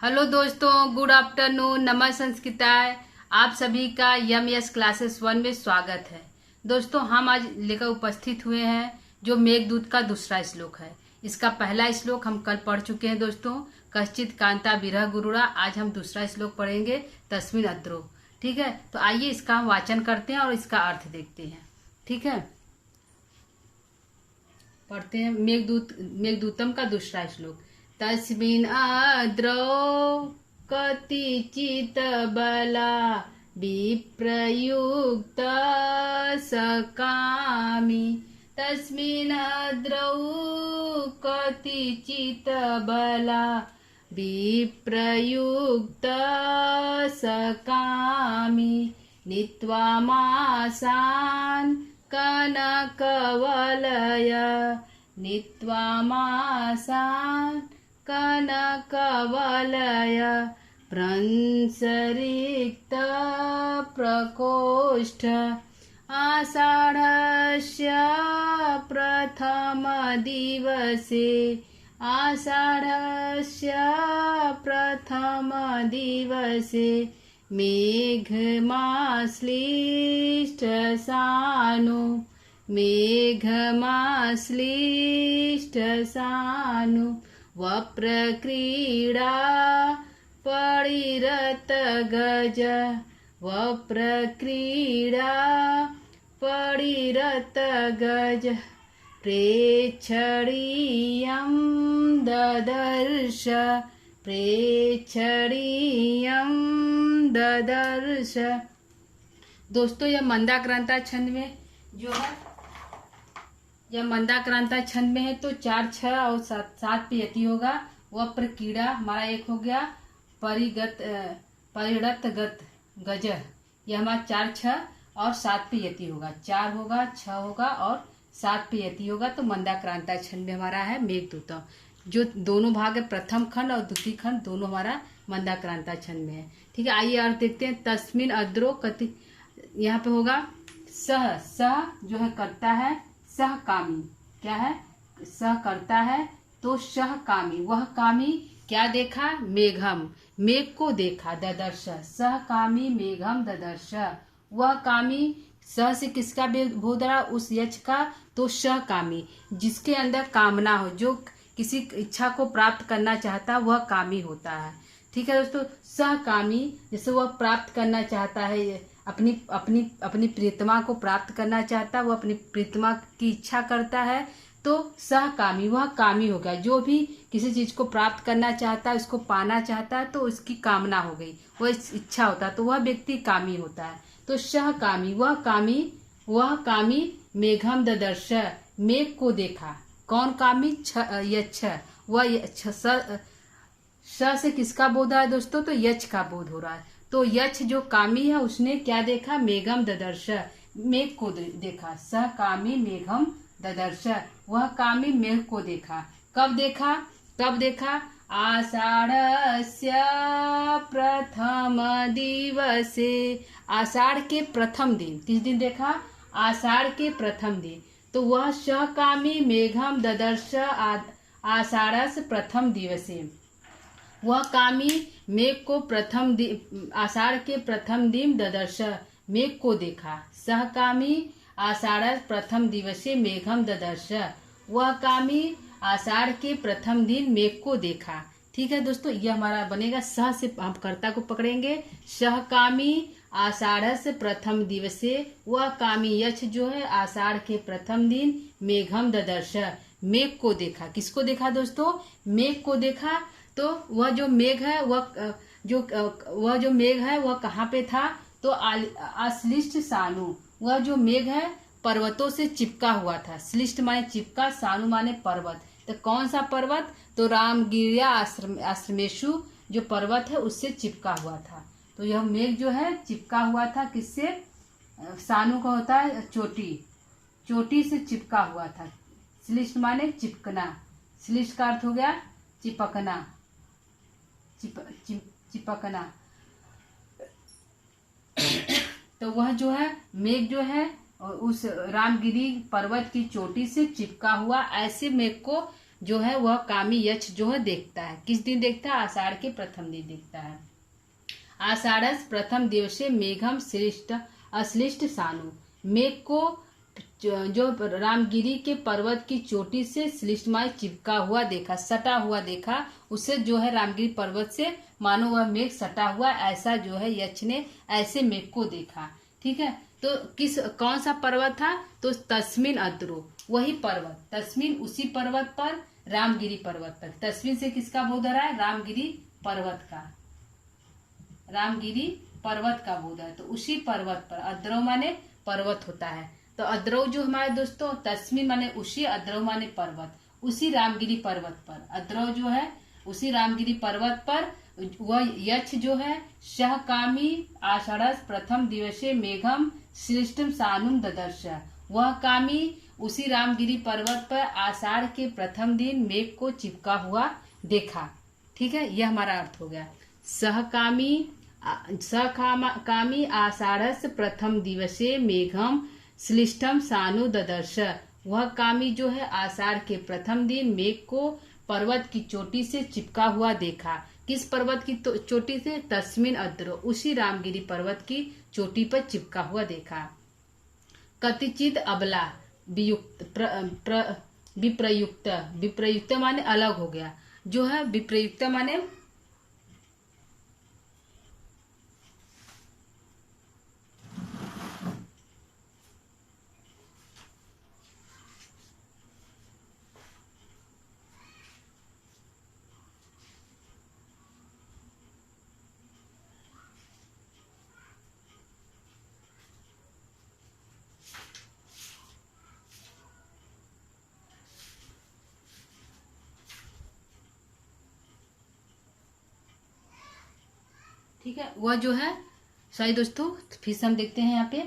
Hello दोस्तों, good afternoon, नमः संस्कृताय। आप सभी का यस क्लासेस 1 में स्वागत है। दोस्तों, हम आज लेकर उपस्थित हुए हैं जो मेघदूत का दूसरा श्लोक है। इसका पहला श्लोक हम कल पढ़ चुके हैं दोस्तों, कश्चित कांता विरह गुरुड़ा। आज हम दूसरा श्लोक पढ़ेंगे, तस्मिन् अद्रो। ठीक है, तो आइए इसका हम वाचन करते हैं और इसका अर्थ देखते हैं। ठीक है, पढ़ते हैं मेघदूतम का दूसरा श्लोक। तस्मिन् आद्रौ कतिचित् बला विप्रयुक्त सकामी। तस्मिन् आद्रौ कतिचित् बला विप्रयुक्त सकामी। नीत्वा मासान् कनकवलय नीत्वा मासान् कनकवलय प्रंसरिक्त प्रकोष्ठ आषाढस्य प्रथम दिवसे आषाढस्य प्रथम दिवसे मेघमाश्लिष्ट सानु मेघमाश्लिष्ट सानु वप्रक्रीडा परिरत गज वप्रक्रीडा परिरत गज प्रेक्षणीयं ददर्श प्रेक्षणीयं ददर्श। दोस्तों, यह मंदाक्रांता छंद में जो है, यह मंदाक्रांता छंद में है, तो 4 6 और 7 पे यति होगा। वह प्रकीड़ा हमारा एक हो गया, परिणत गत गज, यह हमारा 4 6 और 7 पे यति होगा। 4 होगा, 6 होगा और 7 पे यति होगा। तो मंदाक्रांता छंद में हमारा है मेघदूतम। जो दोनों भाग है, प्रथम खंड और द्वितीय खंड, दोनों हमारा मंदाक्रांता छंद में है। ठीक है, आइए अर्थ देखते हैं। तस्मिन् अद्रो कति, यहाँ पे होगा सह, सह जो है करता है, सह कामी क्या है, सह करता है, तो सह कामी वह कामी क्या देखा, मेघम मेघ को देखा, ददर्श सह कामी मेघम ददर्श। वह कामी सह से किसका बोध रहा, उस यक्ष का, तो सह कामी जिसके अंदर कामना हो, जो किसी इच्छा को प्राप्त करना चाहता है, वह कामी होता है। ठीक है दोस्तों, सह कामी जैसे वह प्राप्त करना चाहता है, अपनी अपनी अपनी प्रियतमा को प्राप्त करना चाहता है, वो अपनी प्रियतमा की इच्छा करता है, तो सह कामी वह कामी हो गया। जो भी किसी चीज को प्राप्त करना चाहता है, उसको पाना चाहता है, तो उसकी कामना हो गई, वह इच्छा होता है, तो वह व्यक्ति कामी होता है। तो सह कामी वह कामी मेघम ददर्श मेघ को देखा। कौन कामी, यक्ष। वह स से किसका बोध है दोस्तों, तो यक्ष का बोध हो रहा है। तो यक्ष जो कामी है, उसने क्या देखा, मेघम ददर्श मेघ को देखा। सह कामी मेघम ददर्श, वह कामी मेघ को देखा। कब देखा, कब देखा, आषाढ़स्य प्रथम दिवसे, आषाढ़ के प्रथम दिन। किस दिन देखा, आषाढ़ के प्रथम दिन। तो वह सह कामी मेघम ददर्श आषाढ़ प्रथम दिवसे, वह कामी मेघ को आषाढ़ के प्रथम दिन ददर्श मेघ को देखा। सह कामी आषाढ़ प्रथम दिवसे मेघम ददर्श, वह कामी आषाढ़ के प्रथम दिन मेघ को देखा। ठीक है दोस्तों, यह हमारा बनेगा। सह से हम कर्ता को पकड़ेंगे, सह कामी आषाढ़ से प्रथम दिवसे, वह कामी यक्ष जो है आषाढ़ के प्रथम दिन मेघम ददर्श मेघ को देखा। किसको देखा दोस्तों, मेघ को देखा। तो वह जो मेघ है, वह जो मेघ है वह कहाँ पे था, तो अश्लिष्ट सानु, वह जो मेघ है पर्वतों से चिपका हुआ था। श्लिष्ट माने चिपका, सानु माने पर्वत। तो कौन सा पर्वत, तो रामगिरिया आश्रमेशु जो पर्वत है उससे चिपका हुआ था। तो यह मेघ जो है चिपका हुआ था, किससे, सानु का होता है चोटी, चोटी से चिपका हुआ था। श्लिष्ट माने चिपकना, श्लिष्ट का अर्थ हो गया चिपकना, चिपकना। तो वह जो है मेघ जो है उस रामगिरी पर्वत की चोटी से चिपका हुआ, ऐसे मेघ को जो है वह कामी यक्ष जो है देखता है। किस दिन देखता है? आषाढ़ के प्रथम दिन देखता है। आषाढ़स प्रथम दिवसे मेघम श्लिष्ट अश्लिष्ट सानु, मेघ को जो रामगिरी के पर्वत की चोटी से श्लिष्टमय चिपका हुआ देखा, सटा हुआ देखा। उससे जो है रामगिरी पर्वत से मानो वह मेघ सटा हुआ, ऐसा जो है यक्ष ने ऐसे मेघ को देखा। ठीक है, तो कौन सा पर्वत था? तो तस्मिन अद्रो, वही पर्वत, तस्मिन उसी पर्वत पर, रामगिरी पर्वत पर। तस्मिन से किसका बोध हो रहा है? रामगिरी पर्वत का, रामगिरी पर्वत का बोध है। तो उसी पर्वत पर, अद्रव माने पर्वत होता है। तो अद्रव जो हमारे दोस्तों, तस्मिन माने उसी, अद्रव माने पर्वत, उसी रामगिरी पर्वत पर, अद्रव जो है उसी रामगिरी पर्वत पर वह यक्ष जो है सहकामी आषाढ़ प्रथम दिवसे मेघम श्लिष्टम सानुम ददर्श, वह कामी उसी रामगिरी पर्वत पर आषाढ़ के प्रथम दिन मेघ को चिपका हुआ देखा। ठीक है, यह हमारा अर्थ हो गया। कामी आषाढ़ प्रथम दिवसे मेघम श्लिष्टम सानु ददर्श, वह कामी जो है आषाढ़ के प्रथम दिन मेघ को पर्वत की चोटी से चिपका हुआ देखा। किस पर्वत की चोटी से? तस्मिन अद्रो, उसी रामगिरी पर्वत की चोटी पर चिपका हुआ देखा। कतिचित अबला विप्रयुक्त, विप्रयुक्त माने अलग हो गया, जो है विप्रयुक्त माने ठीक है, वह जो है, सही दोस्तों, फिर से हम देखते हैं यहाँ पे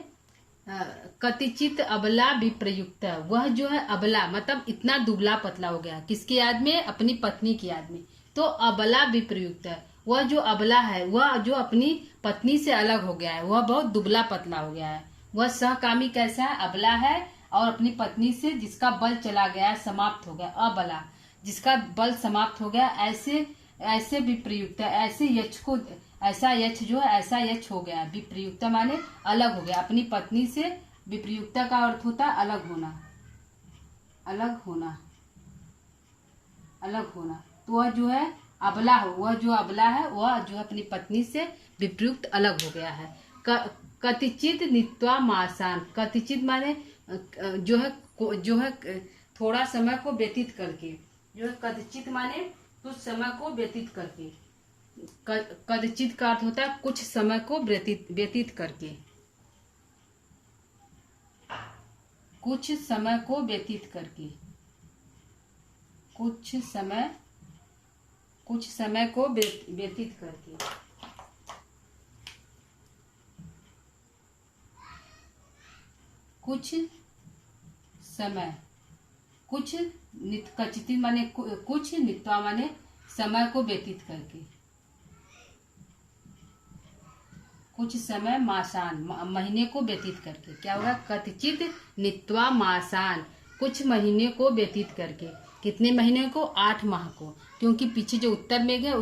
कतिचित अबला विप्रयुक्त, वह जो है अबला मतलब इतना दुबला पतला हो गया, किसकी याद में? अपनी पत्नी की याद में। तो अबला विप्रयुक्त, वह जो अबला है वह जो अपनी पत्नी से अलग हो गया है, वह बहुत दुबला पतला हो गया है। वह सहकामी कैसा है? अबला है, और अपनी पत्नी से जिसका बल चला गया, समाप्त हो गया, अबला जिसका बल समाप्त हो गया, ऐसे ऐसे विप्रयुक्त, ऐसे यक्ष को, ऐसा यक्ष जो है ऐसा यक्ष हो गया। विप्रयुक्त माने अलग हो गया अपनी पत्नी से। विप्रयुक्त का अर्थ होता है अलग होना, अलग होना, अलग होना। तो वह जो है अबला हो, वह जो अबला है वह जो अपनी पत्नी से विप्रयुक्त अलग हो गया है। कतिचित नित्वा मासान, कतिचित माने जो है थोड़ा समय को व्यतीत करके, जो है कतिचित माने कुछ समय को व्यतीत करके। कदाचित का अर्थ होता है कुछ समय को व्यतीत करके, कुछ समय को व्यतीत करके, कुछ समय को व्यतीत करके। कुछ समय, कुछ कचित माने कुछ, नित्वा माने समय को व्यतीत करके, कुछ समय, मासान महीने को व्यतीत करके। क्या होगा? कतिचित नित्वा मासान, कुछ महीने को व्यतीत करके। कितने महीने को? 8 माह को, क्योंकि पीछे जो उत्तर मेघ है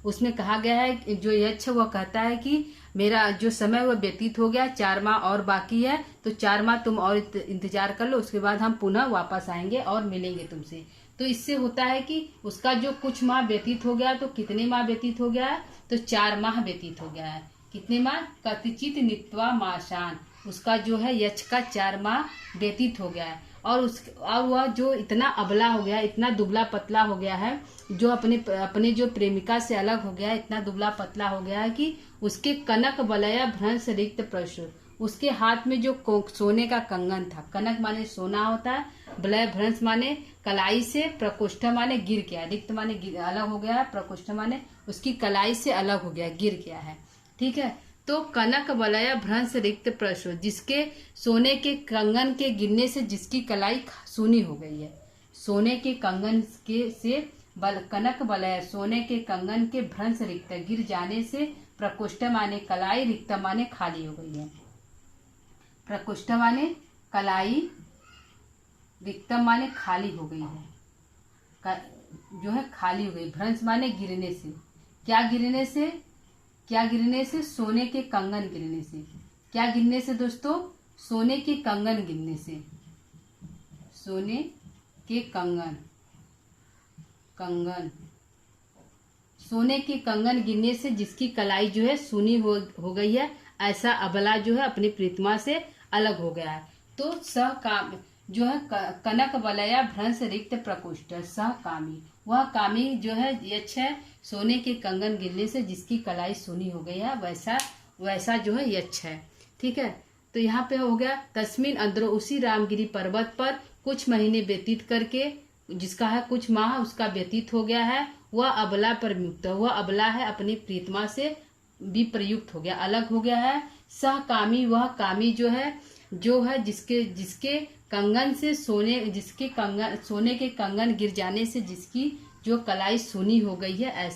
उसमें कहा गया है, जो यक्ष वह कहता है कि मेरा जो समय वह व्यतीत हो गया, 4 माह और बाकी है, तो 4 माह तुम और इंतजार कर लो, उसके बाद हम पुनः वापस आएंगे और मिलेंगे तुमसे। तो इससे होता है कि उसका जो कुछ माह व्यतीत हो गया, तो कितने माह व्यतीत हो गया है? तो 4 माह व्यतीत हो गया है। कितने माह? कतिचित नित्वा मासान, उसका जो है यक्ष का 4 माह व्यतीत हो गया है। और वह जो इतना अबला हो गया, इतना दुबला पतला हो गया है, जो अपने जो प्रेमिका से अलग हो गया है, इतना दुबला पतला हो गया है कि उसके कनक वलय भ्रंश रिक्त प्रशुर, उसके हाथ में जो सोने का कंगन था, कनक माने सोना होता है, वलय भ्रंश माने कलाई से, प्रकोष्ठ माने गिर गया, रिक्त माने अलग हो गया है, प्रकोष्ठ माने उसकी कलाई से अलग हो गया, गिर गया है। ठीक है, तो कनक वलय भ्रंश रिक्त प्रशुर, जिसके सोने के कंगन के गिरने से जिसकी कलाई सूनी हो गई है, सोने के कंगन के से कनक वलय, सोने के कंगन के भ्रंश रिक्त, गिर जाने से, प्रकोष्ठ माने कलाई, रिक्त माने खाली हो गई है। प्रकोष्ठ माने कलाई, रिक्त माने खाली हो गई है। जो है खाली हो गई। भ्रंश माने गिरने से। क्या गिरने से? क्या गिरने से? सोने के कंगन गिरने से। क्या गिरने से दोस्तों? सोने के कंगन गिरने से। सोने के कंगन सोने के कंगन गिरने से जिसकी कलाई जो है सूनी हो गई है, ऐसा अबला जो है अपनी प्रीतमा से अलग हो गया है। तो सहकामी जो है कनक वलया भ्रंश रिक्त प्रकोष्ठ। सहकामी वह कामी जो है यक्ष है, सोने के कंगन गिरने से जिसकी कलाई सूनी हो गई है, वैसा जो है यक्ष है। ठीक है, तो यहाँ पे हो गया तस्मिन अंदरो, उसी रामगिरी पर्वत पर कुछ महीने व्यतीत करके, जिसका है कुछ माह उसका व्यतीत हो गया है, वह अबला पर मुक्त, वह अबला है अपनी प्रीतमा से विप्रयुक्त हो गया, अलग हो गया है। सहकामी वह कामी जो है जिसके कंगन से सोने के कंगन गिर जाने से जिसकी जो कलाई सूनी हो गई है,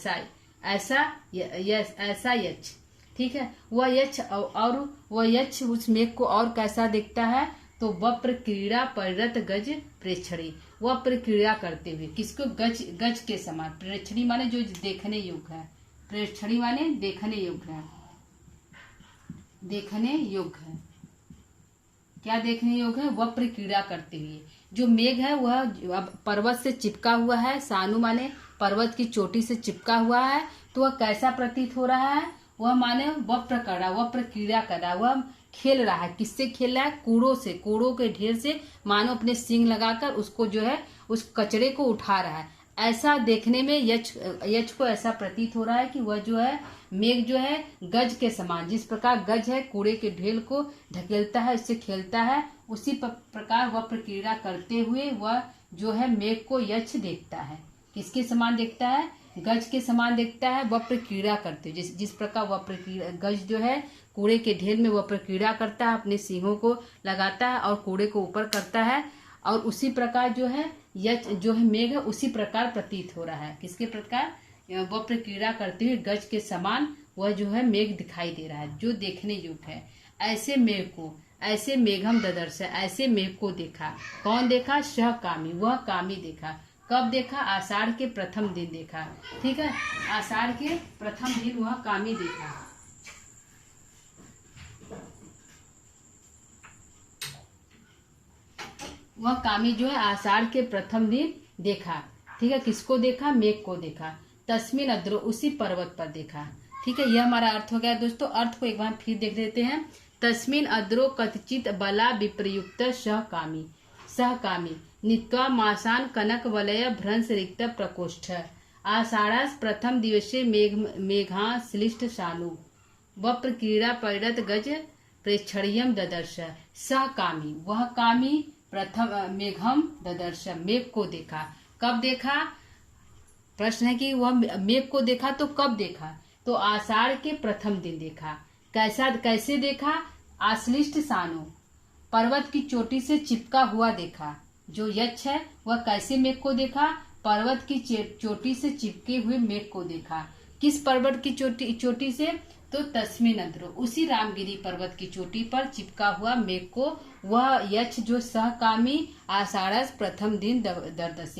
ऐसा यक्ष। ठीक है, वह यक्ष और वह यक्ष उस मेघ को और कैसा देखता है? तो वप्र क्रीड़ा परिरत गज प्रेक्षणी, वप्र क्रीड़ा करते हुए, किसको? गज के समान। प्रेक्षणी माने जो देखने योग्य है, प्रेक्षणी माने देखने योग्य है। देखने योग्य है, क्या देखने योग्य है? वप्र क्रीड़ा करते हुए। जो मेघ है वह अब पर्वत से चिपका हुआ है, सानु माने पर्वत की चोटी से चिपका हुआ है, तो वह कैसा प्रतीत हो रहा है? वह माने वप्र क्रीड़ा कर रहा है, वह खेल रहा है। किससे खेल रहा है? कूड़ों से, कूड़ों के ढेर से मानो अपने सींग लगाकर उसको जो है उस कचरे को उठा रहा है। ऐसा देखने में यक्ष को ऐसा प्रतीत हो रहा है कि वह जो है मेघ जो है गज के समान, जिस प्रकार गज है कूड़े के ढेर को ढकेलता है, इससे खेलता है, उसी प्रकार वह क्रीड़ा करते हुए वह जो है मेघ को यक्ष देखता है। किसके समान देखता है? गज के समान देखता है, वप्र क्रीड़ा करते हुए। जिस प्रकार वप्र गज जो है कूड़े के ढेर में वप्र क्रीड़ा करता है, अपने सींगों को लगाता है और कूड़े को ऊपर करता है, और उसी प्रकार जो है यक्ष जो है मेघ है उसी प्रकार प्रतीत हो रहा है। किसके प्रकार? वप्र क्रीड़ा करते हुए गज के समान वह जो है मेघ दिखाई दे रहा है, जो देखने योग्य है। ऐसे मेघम ददर्श, ऐसे मेघ को देखा। कौन देखा? सहकामी, वह कामी देखा। कब देखा? आषाढ़ के प्रथम दिन देखा। ठीक है, आषाढ़ के प्रथम दिन वह कामी देखा। वह कामी जो है आषाढ़ के प्रथम दिन देखा। ठीक है, किसको देखा? मेघ को देखा। तस्मिन अद्रो, उसी पर्वत पर देखा। ठीक है, यह हमारा अर्थ हो गया दोस्तों। अर्थ को एक बार फिर देख लेते हैं। तस्मिन अद्रो कथचित बला विप्रयुक्त सहकामी नित्वा मासान कनक वलय भ्रंश रिक्त प्रकोष्ठ। आषाढ़ास प्रथम दिवसे मेघा श्लिष्ट शानु वप्र क्रीड़ा परिणत गज प्रेक्षणीयम ददर्श। सहकामी वह कामी प्रथम मेघम ददर्श, मेघ को देखा। कब देखा? प्रश्न है कि वह मेघ को देखा तो कब देखा? तो आषाढ़ के प्रथम दिन देखा। कैसे देखा? आश्लिष्ट सानो, पर्वत की चोटी से चिपका हुआ देखा। जो यक्ष है वह कैसे मेघ को देखा? पर्वत की चोटी से चिपके हुए मेघ को देखा। किस पर्वत की चोटी से? तो तस्मिन अद्रो, उसी रामगिरी पर्वत की चोटी पर चिपका हुआ मेघ को वह यक्ष जो सहकामी आषाढ़ प्रथम दिन ददर्श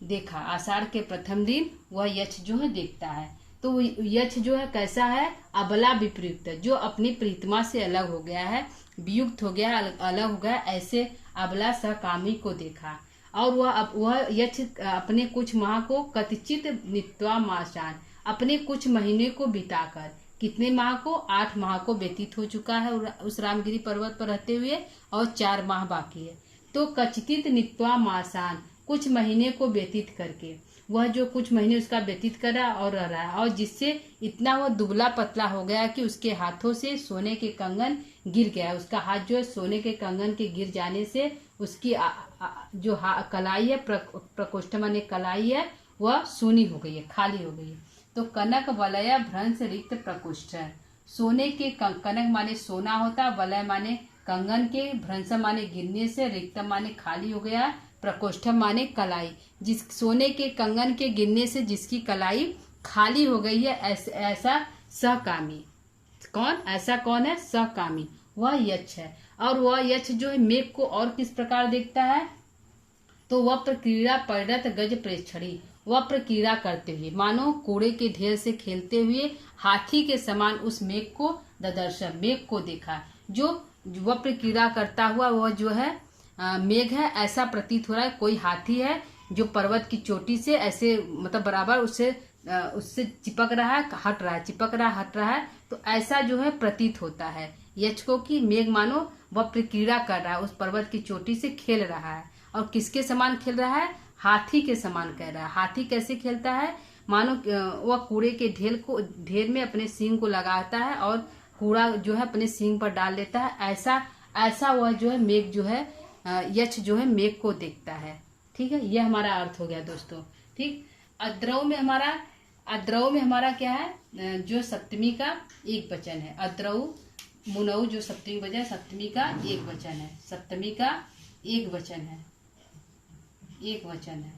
देखा। आषाढ़ के प्रथम दिन वह यक्ष जो है देखता है। तो यक्ष जो है कैसा है? अबला विप्रयुक्त, जो अपनी प्रीतमा से अलग हो गया है, वियुक्त हो गया, अलग हो गया, ऐसे अबला सहकामी को देखा। और वह यक्ष अपने कुछ माह को कथिचित नित्वा मासान, अपने कुछ महीने को बिताकर, कितने माह को? 8 माह को व्यतीत हो चुका है उस रामगिरी पर्वत पर रहते हुए, और 4 माह बाकी है। तो कचितित नित्वा मासान, कुछ महीने को व्यतीत करके, वह जो कुछ महीने उसका व्यतीत कर रहा और रह रहा है, और जिससे इतना वह दुबला पतला हो गया कि उसके हाथों से सोने के कंगन गिर गया। उसका हाथ जो है सोने के कंगन के गिर जाने से उसकी जो कलाई है, प्रकोष्ठ माने कलाई है, वह सूनी हो गई है, खाली हो गई है। तो कनक वलय भ्रंश रिक्त प्रकोष्ठ, सोने के कनक माने सोना होता, वलय माने कंगन के, भ्रंश माने गिरने से, रिक्त माने खाली हो गया, प्रकोष्ठ माने कलाई, जिस सोने के कंगन के गिरने से जिसकी कलाई खाली हो गई है, ऐसा सहकामी। कौन? ऐसा कौन है? सहकामी, वह यक्ष है। और वह यक्ष जो है मेघ को और किस प्रकार देखता है? तो वह प्रक्रिया परिणत गज प्रेक्षणी, वह प्रक्रिया करते हुए मानो कूड़े के ढेर से खेलते हुए हाथी के समान उस मेघ को ददर्श, मेघ को देखा। जो वह प्रक्रिया करता हुआ वह जो है मेघ है, ऐसा प्रतीत हो रहा है कोई हाथी है जो पर्वत की चोटी से ऐसे मतलब बराबर उससे चिपक रहा है, हट रहा है, चिपक रहा है, हट रहा है। तो ऐसा जो है प्रतीत होता है यक्ष को कि मेघ मानो वह प्रक्रिया कर रहा है, उस पर्वत की चोटी से खेल रहा है। और किसके समान खेल रहा है? हाथी के समान कह रहा है। हाथी कैसे खेलता है? मानो वह कूड़े के ढेर में अपने सींग को लगाता है और कूड़ा जो है अपने सींग पर डाल लेता है। ऐसा ऐसा वह जो है मेघ जो है यक्ष जो है मेघ को देखता है। ठीक है, यह हमारा अर्थ हो गया दोस्तों। ठीक, अद्रव में हमारा क्या है? जो सप्तमी का एक वचन है। अद्रव मुनऊ जो सप्तमी वचन, सप्तमी का एक वचन है। सप्तमी का एक वचन है, एक वचन है।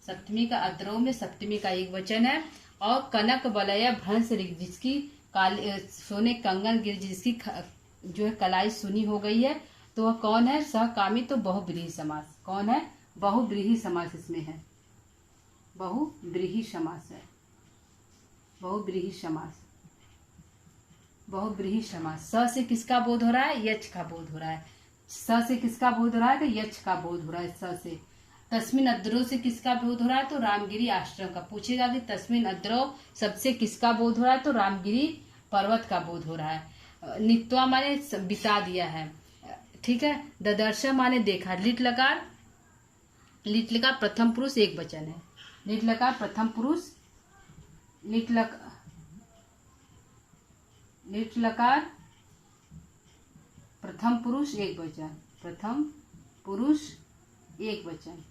सप्तमी का अद्रव में सप्तमी का एक वचन है। और कनक वलय भ्रंश ऋग, जिसकी काले सोने कंगन गिर, जिसकी जो है कलाई सुनी हो गई है, तो वह कौन है? सहकामी, तो बहुब्रीहि समास। कौन है? बहुब्रीहि समास इसमें है, बहुब्रीहि समास है, बहुब्रीहि समास, बहुब्रीहि समास। स से किसका बोध हो रहा है? यक्ष का बोध हो रहा है। स से किसका बोध हो रहा है? तो यक्ष का बोध हो रहा है स से। तस्मिन अद्रव से किसका बोध हो रहा है? तो रामगिरी आश्रम का। पूछेगा कि तस्मिन अद्रव सबसे किसका बोध हो रहा है? तो रामगिरी पर्वत का बोध हो रहा है। नित्वा माने बिता दिया है। ठीक है, ददर्श माने देखा। लिट लकार प्रथम पुरुष एक वचन है। लिट लकार प्रथम पुरुष, लिट लकार प्रथम पुरुष एक वचन, प्रथम पुरुष एक वचन,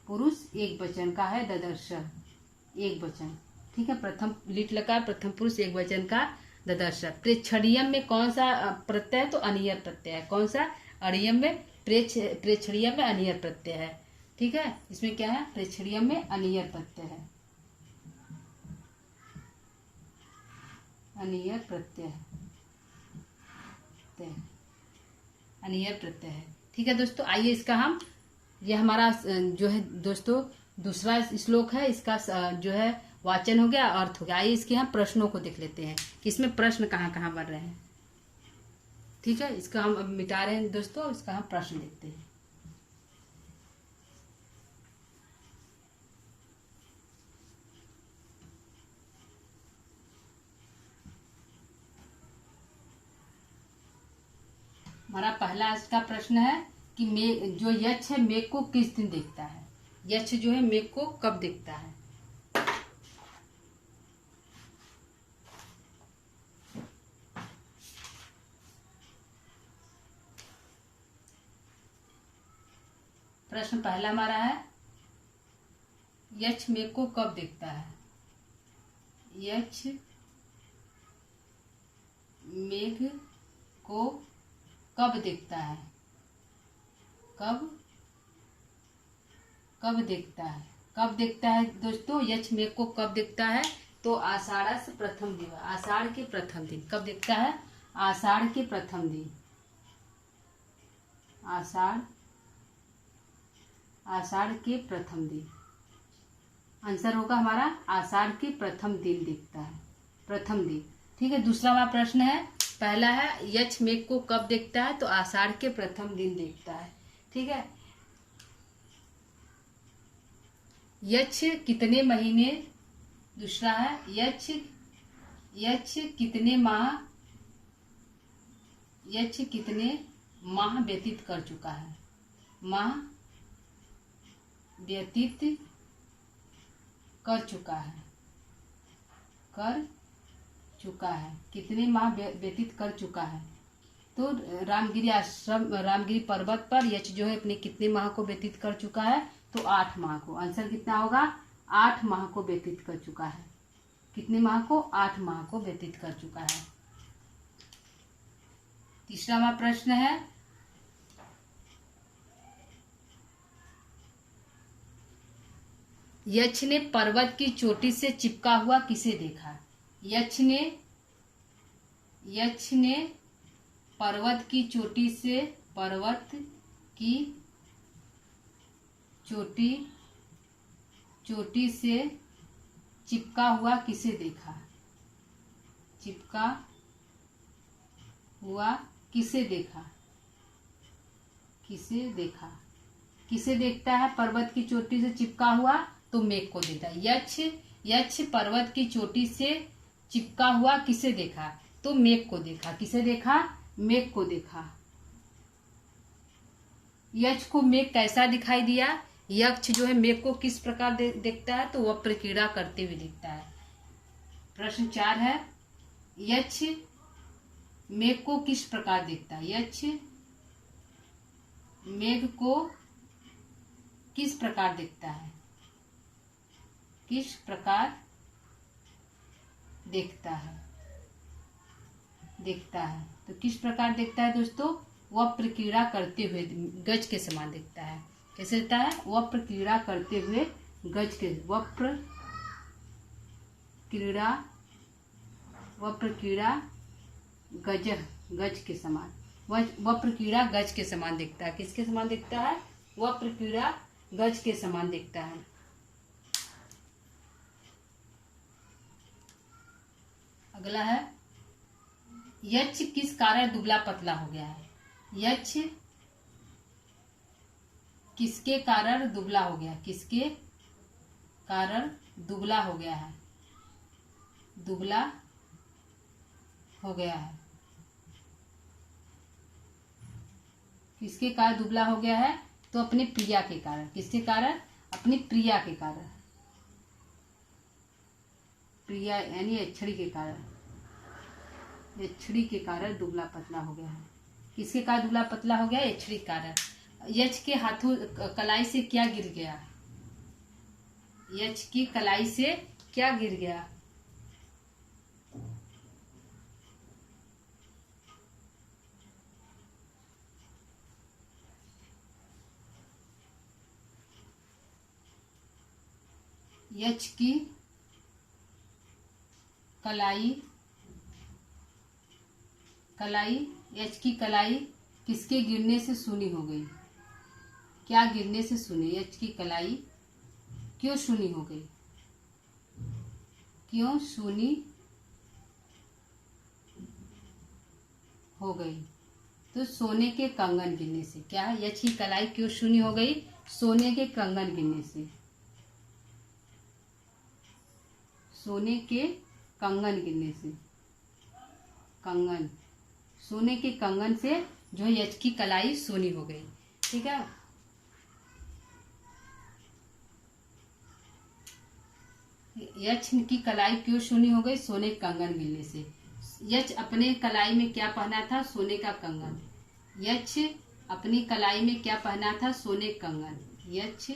पुरुष एक वचन का है ददर्श, एक वचन। ठीक है, प्रथम लिट लकार प्रथम पुरुष एक वचन का ददर्श। प्रेक्षणीयम में कौन सा प्रत्यय है? तो अनियर प्रत्यय है। कौन सा? अणियम में प्रेक्षणीयम में अनियर प्रत्यय है। ठीक है, इसमें क्या है? प्रेक्षणीयम में अनियर प्रत्यय है, अनियर प्रत्यय, अनियर प्रत्यय है। ठीक है दोस्तों, आइए इसका हम, यह हमारा जो है दोस्तों दूसरा श्लोक है, इसका जो है वाचन हो गया, अर्थ हो गया। आइए इसके हम प्रश्नों को देख लेते हैं कि इसमें प्रश्न कहाँ कहाँ बन रहे हैं। ठीक है, इसका हम अब मिटा रहे हैं दोस्तों, इसका हम प्रश्न देखते हैं। हमारा पहला आज का प्रश्न है कि जो यक्ष है मेघ को किस दिन देखता है? यक्ष जो है मेघ को कब देखता है? प्रश्न पहला हमारा है यक्ष मेघ को कब देखता है? यक्ष मेघ को कब देखता है? कब देखता है? कब देखता है दोस्तों? यक्ष मेघ को कब देखता है? तो आषाढ़ से प्रथम दिन, आषाढ़ के प्रथम दिन। कब देखता है? आषाढ़ के प्रथम दिन, आषाढ़ के प्रथम दिन। आंसर होगा हमारा आषाढ़ के प्रथम दिन देखता है, प्रथम दिन। ठीक है, दूसरा हमारा प्रश्न है, पहला है यक्ष मेघ को कब देखता है? तो आषाढ़ के प्रथम दिन देखता है। ठीक है, यक्ष कितने महीने, दूसरा है यक्ष कितने माह व्यतीत कर चुका है? माह व्यतीत कर चुका है, कितने माह व्यतीत कर चुका है? तो रामगिरी पर्वत पर यक्ष जो है अपने कितने माह को व्यतीत कर चुका है? तो 8 माह को। आंसर कितना होगा? 8 माह को व्यतीत कर चुका है। कितने माह को? 8 माह को व्यतीत कर चुका है। तीसरा हमारा प्रश्न है, यक्ष ने पर्वत की चोटी से चिपका हुआ किसे देखा? यक्ष ने पर्वत की चोटी चोटी से चिपका हुआ किसे देखा। चिपका हुआ किसे देखा। किसे देखा। किसे देखता है पर्वत की चोटी से चिपका हुआ, तो मेघ को देखता है। यक्ष यक्ष पर्वत की चोटी से चिपका हुआ किसे देखा, तो मेघ को देखा। किसे देखा, मेघ को देखा। यक्ष को मेघ कैसा दिखाई दिया। यक्ष जो है मेघ को किस प्रकार देखता है, तो वह प्रकीड़ा करते हुए दिखता है। प्रश्न 4 है, यक्ष मेघ को किस प्रकार देखता है। यक्ष मेघ को किस प्रकार देखता है। किस प्रकार देखता है। देखता है तो किस प्रकार देखता है दोस्तों, वह प्रकीड़ा करते हुए गज के समान दिखता है। कैसे दिखता है, वह प्रकीड़ा करते हुए गज के, वह प्रकीड़ा गज के समान, वह प्रकीड़ा गज के समान दिखता है। किसके समान दिखता है, वह प्रकीड़ा गज के समान दिखता है। अगला है, यक्ष किस कारण दुबला पतला हो गया है। यक्ष किसके कारण दुबला हो गया। किसके कारण दुबला हो गया है। दुबला हो गया है। किसके कारण दुबला हो गया है, तो अपने प्रिया के कारण। किसके कारण, अपनी प्रिया के कारण। प्रिया यानी यक्षिणी के कारण। यक्षिणी के कारण दुबला पतला हो गया है। किसके कारण दुबला पतला हो गया, यक्षिणी के कारण। यक्ष के हाथों कलाई से क्या गिर गया। यक्ष की कलाई से क्या गिर गया। यक्ष की यक्ष की कलाई किसके गिरने से सूनी हो गई। क्या गिरने से सूनी, यक्ष की कलाई क्यों सूनी हो गई। क्यों सूनी हो गई, तो सोने के कंगन गिरने से। क्या है, यक्ष की कलाई क्यों सूनी हो गई, सोने के कंगन गिरने से। सोने के कंगन गिरने से। कंगन, सोने के कंगन से जो यक्ष की कलाई सोनी हो गई। ठीक है, यक्ष की कलाई क्यों सोनी हो गई, सोने के कंगन गिरने से। यक्ष अपने कलाई में क्या पहना था, सोने का कंगन। यक्ष अपनी कलाई में क्या पहना था, सोने का कंगन। यक्ष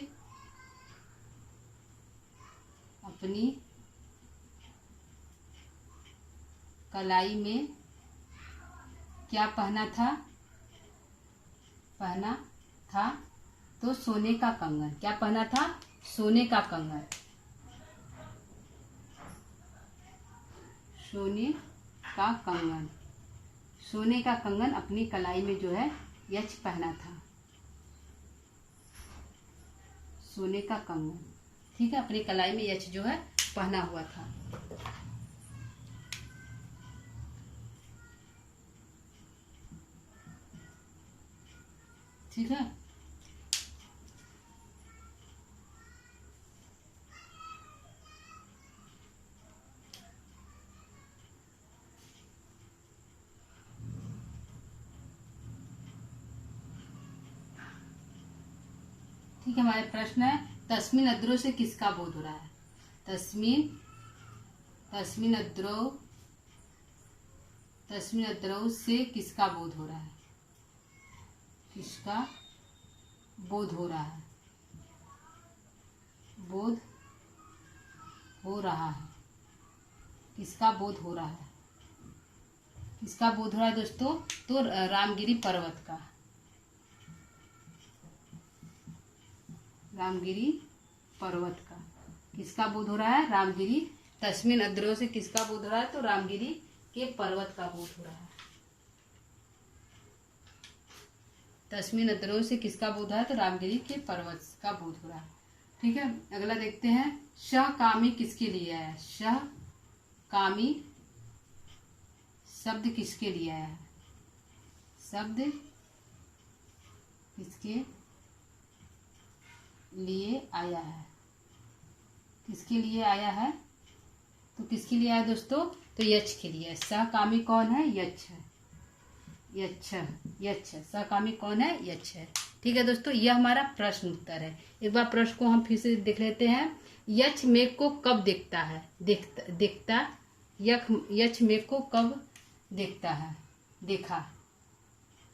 अपनी कलाई में क्या पहना था, तो सोने का कंगन। क्या पहना था, सोने का कंगन। सोने का कंगन। सोने का कंगन अपनी कलाई में जो है यक्ष पहना था। सोने का कंगन, ठीक है, अपनी कलाई में यक्ष जो है पहना हुआ था। ठीक है, ठीक है। हमारे प्रश्न है, तस्मिन अद्रौ से किसका बोध हो रहा है। तस्मिन अद्रौ से किसका बोध हो रहा है। किसका बोध हो रहा है। बोध हो रहा है। किसका बोध हो रहा है। किसका बोध हो रहा है दोस्तों, तो रामगिरी पर्वत का। रामगिरी पर्वत का किसका बोध हो रहा है, रामगिरी। तस्मिन अद्रौ से किसका बोध हो रहा है, तो रामगिरी के पर्वत का बोध हो रहा है। तस्मी नजरों से किसका बोध हो रहा है? तो रामगिरी के पर्वत का बोध हो रहा है। ठीक है, अगला देखते हैं। सहकामी किसके लिए है? सहकामी शब्द किसके लिए है? शब्द किसके लिए आया है? किसके लिए आया है? तो किसके लिए आया दोस्तों? तो यक्ष के लिए। सहकामी कौन है? यक्ष है। यक्ष सहकामी कौन है? यक्ष है। ठीक है दोस्तों, यह हमारा प्रश्न उत्तर है। एक बार प्रश्न को हम फिर से देख लेते हैं। यक्ष मेघ को कब देखता है? यक्ष मेघ को कब देखता है? देखा।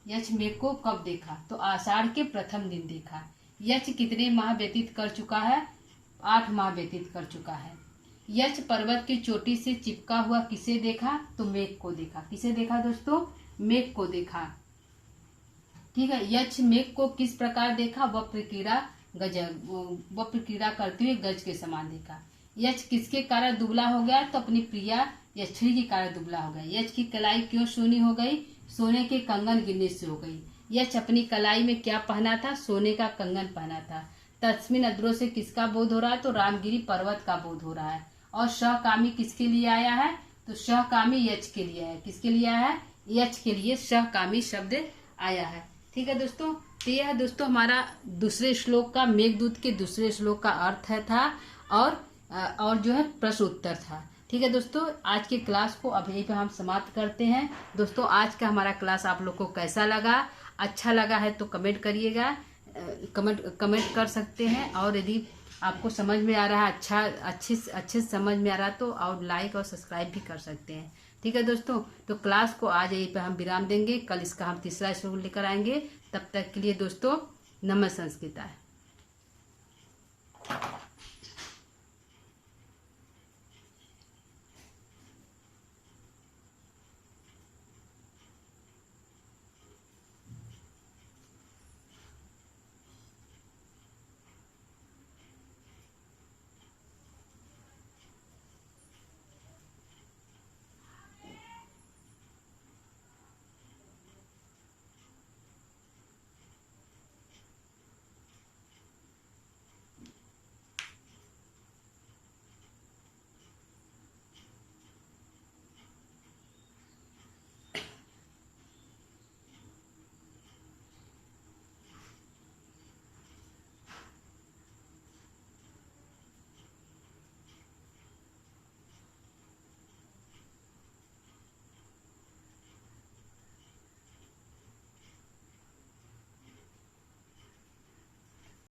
यक्ष मेघ को कब देखा? तो आषाढ़ के प्रथम दिन देखा। यक्ष कितने माह व्यतीत कर चुका है? 8 माह व्यतीत कर चुका है। यक्ष पर्वत की चोटी से चिपका हुआ किसे देखा? तो मेघ को देखा। किसे देखा दोस्तों? मेघ को देखा। ठीक है, यक्ष मेघ को किस प्रकार देखा? वह प्रक्रिया करते हुए गज के समान देखा। यक्ष किसके कारण दुबला हो गया? तो अपनी प्रिया यक्षिणी के कारण दुबला हो गया। यक्ष की कलाई क्यों सोनी हो गई? सोने के कंगन गिरने से हो गई। यक्ष अपनी कलाई में क्या पहना था? सोने का कंगन पहना था। तस्मी नजरों से किसका बोध हो रहा है? तो रामगिरी पर्वत का बोध हो रहा है। और सहकामी किसके लिए आया है? तो सहकामी यक्ष के लिए है। किसके लिए आया है? यक्ष के लिए सहकामी शब्द आया है। ठीक है दोस्तों, तो यह है दोस्तों हमारा दूसरे श्लोक का, मेघदूत के दूसरे श्लोक का अर्थ है था और जो है प्रश्न उत्तर था। ठीक है दोस्तों, आज के क्लास को अब यहीं पे हम समाप्त करते हैं। दोस्तों आज का हमारा क्लास आप लोग को कैसा लगा? अच्छा लगा है तो कमेंट करिएगा, कमेंट कर सकते हैं। और यदि आपको समझ में आ रहा है, अच्छे समझ में आ रहा है तो और लाइक और सब्सक्राइब भी कर सकते हैं। ठीक है दोस्तों, तो क्लास को आज यहीं पे हम विराम देंगे। कल इसका हम तीसरा श्लोक लेकर आएंगे। तब तक के लिए दोस्तों नमः संस्कृता।